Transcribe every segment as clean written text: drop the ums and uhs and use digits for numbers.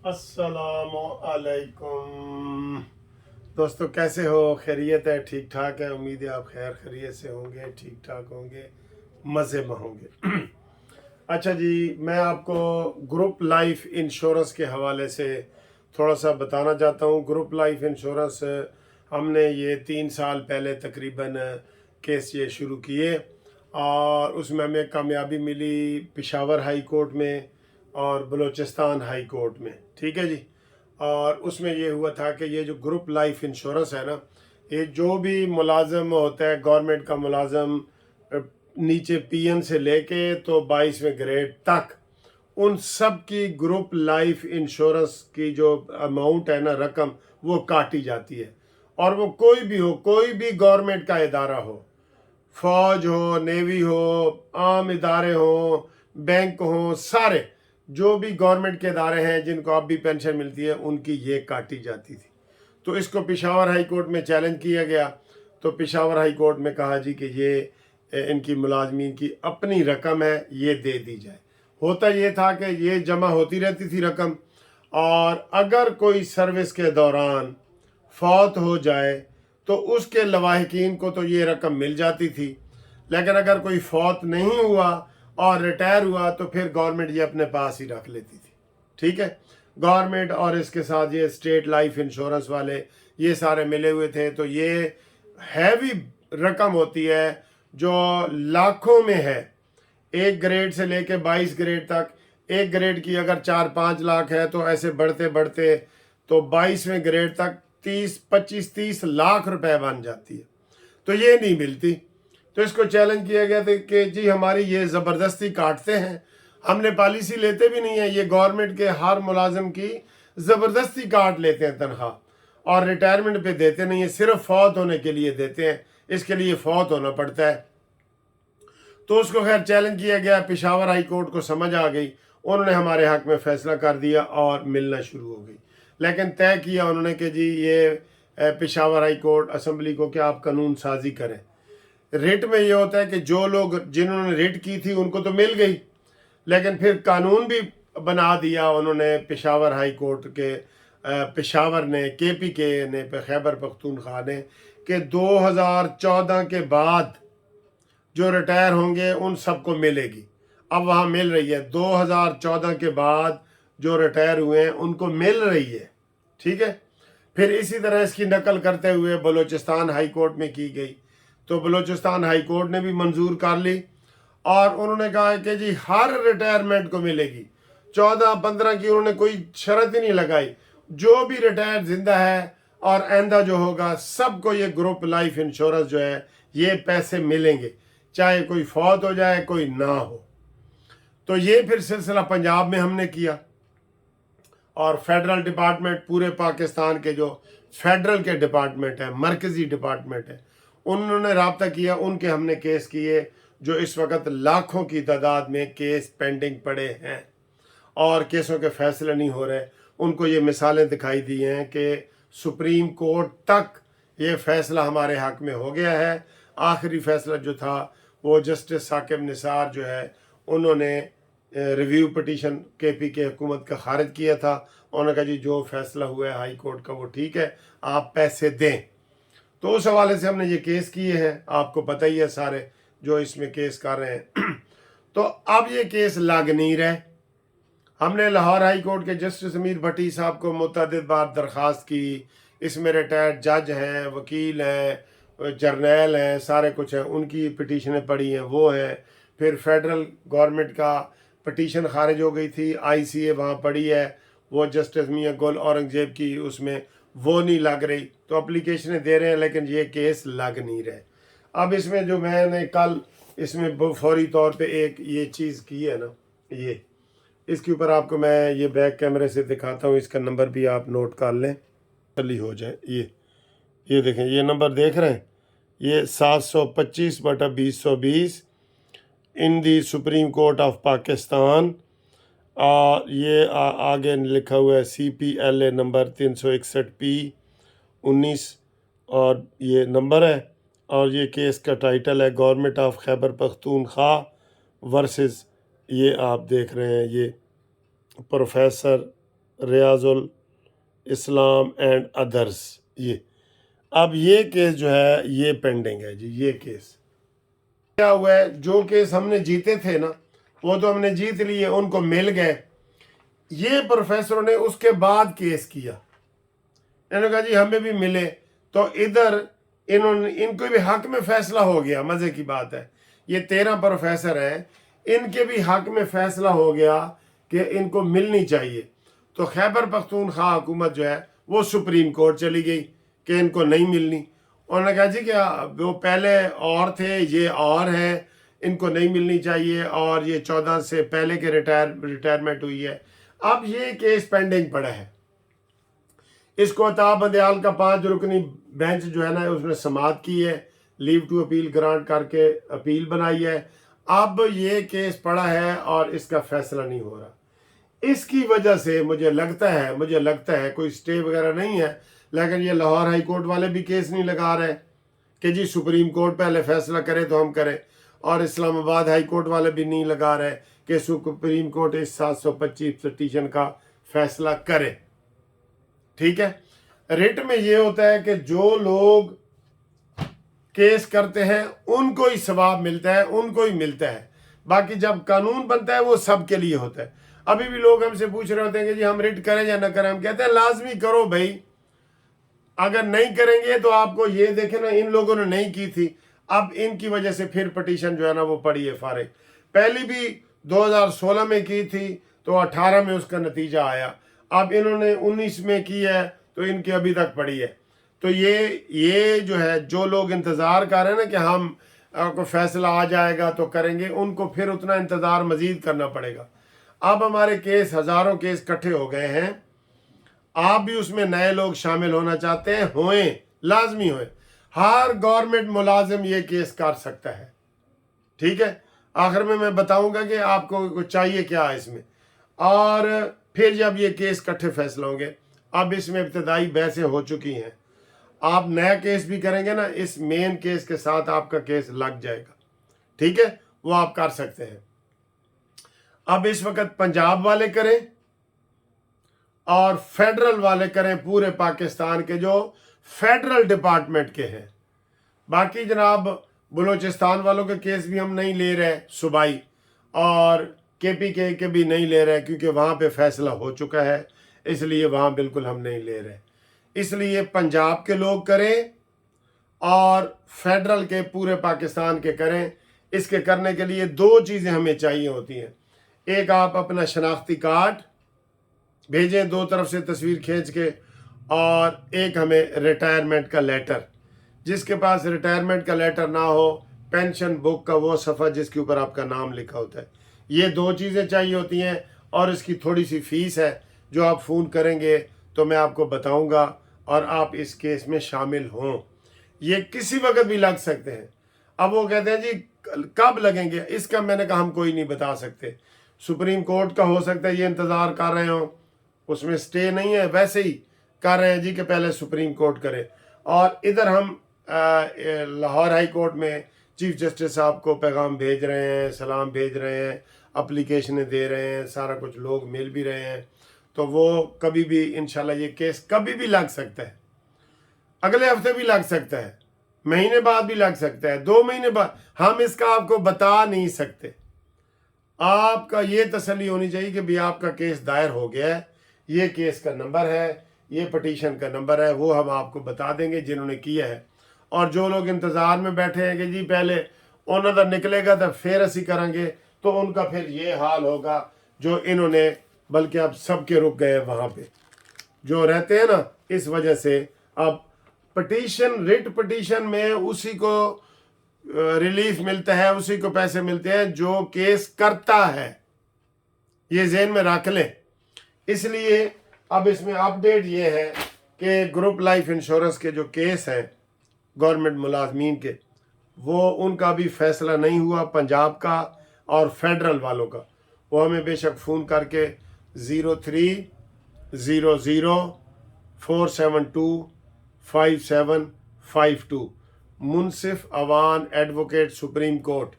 السلام علیکم دوستو، کیسے ہو؟ خیریت ہے؟ ٹھیک ٹھاک ہے؟ امید ہے آپ خیر خیریت سے ہوں گے، ٹھیک ٹھاک ہوں گے، مزے میں ہوں گے۔ اچھا جی، میں آپ کو گروپ لائف انشورنس کے حوالے سے تھوڑا سا بتانا چاہتا ہوں۔ گروپ لائف انشورنس ہم نے یہ 3 سال پہلے تقریباً کیس یہ شروع کیے، اور اس میں ہمیں کامیابی ملی پشاور ہائی کورٹ میں اور بلوچستان ہائی کورٹ میں، ٹھیک ہے جی۔ اور اس میں یہ ہوا تھا کہ یہ جو گروپ لائف انشورنس ہے نا، یہ جو بھی ملازم ہوتا ہے، گورنمنٹ کا ملازم، نیچے پی این سے لے کے تو 22ویں گریڈ تک، ان سب کی گروپ لائف انشورنس کی جو اماؤنٹ ہے نا، رقم، وہ کاٹی جاتی ہے۔ اور وہ کوئی بھی ہو، کوئی بھی گورنمنٹ کا ادارہ ہو، فوج ہو، نیوی ہو، عام ادارے ہوں، بینک ہوں، سارے جو بھی گورنمنٹ کے ادارے ہیں جن کو اب بھی پینشن ملتی ہے، ان کی یہ کاٹی جاتی تھی۔ تو اس کو پشاور ہائی کورٹ میں چیلنج کیا گیا، تو پشاور ہائی کورٹ میں کہا جی کہ یہ ان کی ملازمین کی اپنی رقم ہے، یہ دے دی جائے۔ ہوتا یہ تھا کہ یہ جمع ہوتی رہتی تھی رقم، اور اگر کوئی سروس کے دوران فوت ہو جائے تو اس کے لواحقین کو تو یہ رقم مل جاتی تھی، لیکن اگر کوئی فوت نہیں ہوا اور ریٹائر ہوا تو پھر گورنمنٹ یہ اپنے پاس ہی رکھ لیتی تھی، ٹھیک ہے۔ گورنمنٹ اور اس کے ساتھ یہ اسٹیٹ لائف انشورنس والے یہ سارے ملے ہوئے تھے، تو یہ ہیوی رقم ہوتی ہے جو لاکھوں میں ہے، 1 گریڈ سے لے کے 22 گریڈ تک۔ 1 گریڈ کی اگر 4-5 لاکھ ہے تو ایسے بڑھتے بڑھتے تو 22ویں گریڈ تک 25-30 لاکھ روپے بن جاتی ہے، تو یہ نہیں ملتی۔ تو اس کو چیلنج کیا گیا تھا کہ جی ہماری یہ زبردستی کاٹتے ہیں، ہم نے پالیسی لیتے بھی نہیں ہیں، یہ گورنمنٹ کے ہر ملازم کی زبردستی کاٹ لیتے ہیں تنخواہ، اور ریٹائرمنٹ پہ دیتے نہیں ہیں، صرف فوت ہونے کے لیے دیتے ہیں، اس کے لیے فوت ہونا پڑتا ہے۔ تو اس کو خیر چیلنج کیا گیا، پشاور ہائی کورٹ کو سمجھ آ گئی، انہوں نے ہمارے حق میں فیصلہ کر دیا اور ملنا شروع ہو گئی۔ لیکن طے کیا انہوں نے کہ جی یہ پشاور ہائی کورٹ اسمبلی کو کہ آپ قانون سازی کریں۔ ریٹ میں یہ ہوتا ہے کہ جو لوگ جنہوں نے ریٹ کی تھی ان کو تو مل گئی، لیکن پھر قانون بھی بنا دیا انہوں نے پشاور ہائی کورٹ کے، پشاور نے، کے پی کے نے، خیبر پختونخوا نے، کہ 2014 کے بعد جو ریٹائر ہوں گے ان سب کو ملے گی۔ اب وہاں مل رہی ہے، 2014 کے بعد جو ریٹائر ہوئے ہیں ان کو مل رہی ہے، ٹھیک ہے۔ پھر اسی طرح اس کی نقل کرتے ہوئے بلوچستان ہائی کورٹ میں کی گئی، تو بلوچستان ہائی کورٹ نے بھی منظور کر لی، اور انہوں نے کہا کہ جی ہر ریٹائرمنٹ کو ملے گی۔ 14-15 کی انہوں نے کوئی شرط ہی نہیں لگائی، جو بھی ریٹائر زندہ ہے اور آئندہ جو ہوگا سب کو یہ گروپ لائف انشورنس جو ہے یہ پیسے ملیں گے، چاہے کوئی فوت ہو جائے کوئی نہ ہو۔ تو یہ پھر سلسلہ پنجاب میں ہم نے کیا، اور فیڈرل ڈپارٹمنٹ، پورے پاکستان کے جو فیڈرل کے ڈپارٹمنٹ ہیں، مرکزی ڈپارٹمنٹ ہیں، انہوں نے رابطہ کیا، ان کے ہم نے کیس کیے، جو اس وقت لاکھوں کی تعداد میں کیس پینڈنگ پڑے ہیں اور کیسوں کے فیصلے نہیں ہو رہے۔ ان کو یہ مثالیں دکھائی دی ہیں کہ سپریم کورٹ تک یہ فیصلہ ہمارے حق میں ہو گیا ہے۔ آخری فیصلہ جو تھا وہ جسٹس ثاقب نثار جو ہے، انہوں نے ریویو پٹیشن کے پی کے حکومت کا خارج کیا تھا، انہوں نے کہا جی جو فیصلہ ہوا ہے ہائی کورٹ کا وہ ٹھیک ہے، آپ پیسے دیں۔ تو اس حوالے سے ہم نے یہ کیس کیے ہیں، آپ کو پتہ ہی ہے سارے جو اس میں کیس کر رہے ہیں۔ تو اب یہ کیس لگ نہیں رہے۔ ہم نے لاہور ہائی کورٹ کے جسٹس امیر بھٹی صاحب کو متعدد بار درخواست کی، اس میں ریٹائرڈ جج ہیں، وکیل ہیں، جرنیل ہیں، سارے کچھ ہیں، ان کی پٹیشنیں پڑی ہیں، وہ ہیں۔ پھر فیڈرل گورنمنٹ کا پٹیشن خارج ہو گئی تھی، آئی سی اے وہاں پڑی ہے، وہ جسٹس میاں گل اورنگزیب کی، اس میں وہ نہیں لگ رہی، تو اپلیکیشنیں دے رہے ہیں لیکن یہ کیس لگ نہیں رہے۔ اب اس میں جو میں نے کل اس میں فوری طور پہ ایک یہ چیز کی ہے نا، یہ اس کے اوپر آپ کو میں یہ بیک کیمرے سے دکھاتا ہوں، اس کا نمبر بھی آپ نوٹ کر لیں، چلی ہو جائے۔ یہ دیکھیں، یہ نمبر دیکھ رہے ہیں، یہ 725/2020 ان دی سپریم کورٹ آف پاکستان، اور یہ آگے لکھا ہوا ہے CPLA نمبر 361P19، اور یہ نمبر ہے، اور یہ کیس کا ٹائٹل ہے government of Khyber Pakhtunkhwa versus, یہ آپ دیکھ رہے ہیں، یہ پروفیسر ریاض الاسلام اینڈ ادرس. یہ اب یہ کیس جو ہے یہ پینڈنگ ہے جی. یہ کیس کیا ہوا ہے، جو کیس ہم نے جیتے تھے نا وہ تو ہم نے جیت لیے، ان کو مل گئے. یہ پروفیسروں نے اس کے بعد کیس کیا، انہوں نے کہا جی ہمیں بھی ملے، تو ادھر ان کو بھی حق میں فیصلہ ہو گیا. مزے کی بات ہے، یہ 13 پروفیسر ہیں، ان کے بھی حق میں فیصلہ ہو گیا کہ ان کو ملنی چاہیے. تو خیبر پختونخوا حکومت جو ہے وہ سپریم کورٹ چلی گئی کہ ان کو نہیں ملنی. انہوں نے کہا جی کہ وہ پہلے اور تھے، یہ اور ہیں، ان کو نہیں ملنی چاہیے، اور یہ 14 سے پہلے کے ریٹائرمنٹ ہوئی ہے. اب یہ کیس پینڈنگ پڑا ہے. اس کو عطا بندیال کا 5 رکنی بینچ جو ہے نا اس نے سماعت کی ہے، لیو ٹو اپیل گرانٹ کر کے اپیل بنائی ہے. اب یہ کیس پڑا ہے اور اس کا فیصلہ نہیں ہو رہا. اس کی وجہ سے مجھے لگتا ہے کوئی سٹے وغیرہ نہیں ہے، لیکن یہ لاہور ہائی کورٹ والے بھی کیس نہیں لگا رہے کہ جی سپریم کورٹ پہلے فیصلہ کرے تو ہم کریں، اور اسلام آباد ہائی کورٹ والے بھی نہیں لگا رہے کہ سپریم کورٹ اس 725 پٹیشن کا فیصلہ کرے. ٹھیک ہے، ریٹ میں یہ ہوتا ہے کہ جو لوگ کیس کرتے ہیں ان کو ہی ثواب ملتا ہے، ان کو ہی ملتا ہے. باقی جب قانون بنتا ہے وہ سب کے لیے ہوتا ہے. ابھی بھی لوگ ہم سے پوچھ رہے ہوتے ہیں کہ جی ہم ریٹ کریں یا نہ کریں. ہم کہتے ہیں لازمی کرو بھائی، اگر نہیں کریں گے تو آپ کو یہ دیکھیں نا ان لوگوں نے نہیں کی تھی، اب ان کی وجہ سے پھر پٹیشن جو ہے نا وہ پڑی ہے فارغ. پہلی بھی 2016 میں کی تھی تو 18 میں اس کا نتیجہ آیا، اب انہوں نے 19 میں کی ہے تو ان کی ابھی تک پڑی ہے. تو یہ جو ہے جو لوگ انتظار کر رہے ہیں نا کہ ہم کو فیصلہ آ جائے گا تو کریں گے، ان کو پھر اتنا انتظار مزید کرنا پڑے گا. اب ہمارے کیس ہزاروں کیس اکٹھے ہو گئے ہیں، آپ بھی اس میں نئے لوگ شامل ہونا چاہتے ہیں، ہوئیں، لازمی ہوئیں. ہر گورنمنٹ ملازم یہ کیس کر سکتا ہے. ٹھیک ہے، آخر میں بتاؤں گا کہ آپ کو چاہیے کیا ہے اس میں. اور پھر جب یہ کیس اکٹھے فیصلہ ہوں گے، اب اس میں ابتدائی بحثیں ہو چکی ہیں، آپ نیا کیس بھی کریں گے نا اس مین کیس کے ساتھ آپ کا کیس لگ جائے گا. ٹھیک ہے، وہ آپ کر سکتے ہیں. اب اس وقت پنجاب والے کریں اور فیڈرل والے کریں، پورے پاکستان کے جو فیڈرل ڈپارٹمنٹ کے ہیں. باقی جناب بلوچستان والوں کے کیس بھی ہم نہیں لے رہے صوبائی، اور KP کے بھی نہیں لے رہے کیونکہ وہاں پہ فیصلہ ہو چکا ہے، اس لیے وہاں بالکل ہم نہیں لے رہے. اس لیے پنجاب کے لوگ کریں اور فیڈرل کے پورے پاکستان کے کریں. اس کے کرنے کے لیے 2 چیزیں ہمیں چاہیے ہوتی ہیں. ایک آپ اپنا شناختی کارڈ بھیجیں 2 طرف سے تصویر کھینچ کے، اور ایک ہمیں ریٹائرمنٹ کا لیٹر. جس کے پاس ریٹائرمنٹ کا لیٹر نہ ہو، پینشن بک کا وہ صفحہ جس کے اوپر آپ کا نام لکھا ہوتا ہے. یہ 2 چیزیں چاہیے ہوتی ہیں، اور اس کی تھوڑی سی فیس ہے جو آپ فون کریں گے تو میں آپ کو بتاؤں گا، اور آپ اس کیس میں شامل ہوں. یہ کسی وقت بھی لگ سکتے ہیں. اب وہ کہتے ہیں جی کب لگیں گے، اس کا میں نے کہا ہم کوئی نہیں بتا سکتے. سپریم کورٹ کا ہو سکتا ہے یہ انتظار کر رہے ہوں، اس میں سٹے نہیں ہے، ویسے ہی کر رہے ہیں جی کہ پہلے سپریم کورٹ کرے. اور ادھر ہم لاہور ہائی کورٹ میں چیف جسٹس صاحب کو پیغام بھیج رہے ہیں، سلام بھیج رہے ہیں، اپلیکیشنیں دے رہے ہیں، سارا کچھ لوگ مل بھی رہے ہیں. تو وہ کبھی بھی انشاءاللہ یہ کیس کبھی بھی لگ سکتا ہے، اگلے ہفتے بھی لگ سکتا ہے، مہینے بعد بھی لگ سکتا ہے، 2 مہینے بعد. ہم اس کا آپ کو بتا نہیں سکتے. آپ کا یہ تسلی ہونی چاہیے کہ بھی آپ کا کیس دائر ہو گیا ہے، یہ کیس کا نمبر ہے، یہ پٹیشن کا نمبر ہے، وہ ہم آپ کو بتا دیں گے جنہوں نے کیا ہے. اور جو لوگ انتظار میں بیٹھے ہیں کہ جی پہلے انہوں دا نکلے گا تو پھر اسی کریں گے، تو ان کا پھر یہ حال ہوگا جو انہوں نے، بلکہ اب سب کے رک گئے وہاں پہ جو رہتے ہیں نا. اس وجہ سے اب پٹیشن، ریٹ پٹیشن میں اسی کو ریلیف ملتا ہے، اسی کو پیسے ملتے ہیں جو کیس کرتا ہے. یہ ذہن میں رکھ لیں. اس لیے اب اس میں اپڈیٹ یہ ہے کہ گروپ لائف انشورنس کے جو کیس ہیں گورنمنٹ ملازمین کے، وہ ان کا بھی فیصلہ نہیں ہوا، پنجاب کا اور فیڈرل والوں کا. وہ ہمیں بے شک فون کر کے 030047255752 منصف اوان ایڈوکیٹ سپریم کورٹ.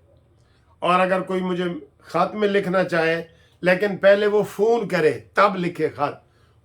اور اگر کوئی مجھے خط میں لکھنا چاہے، لیکن پہلے وہ فون کرے تب لکھے خط،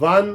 1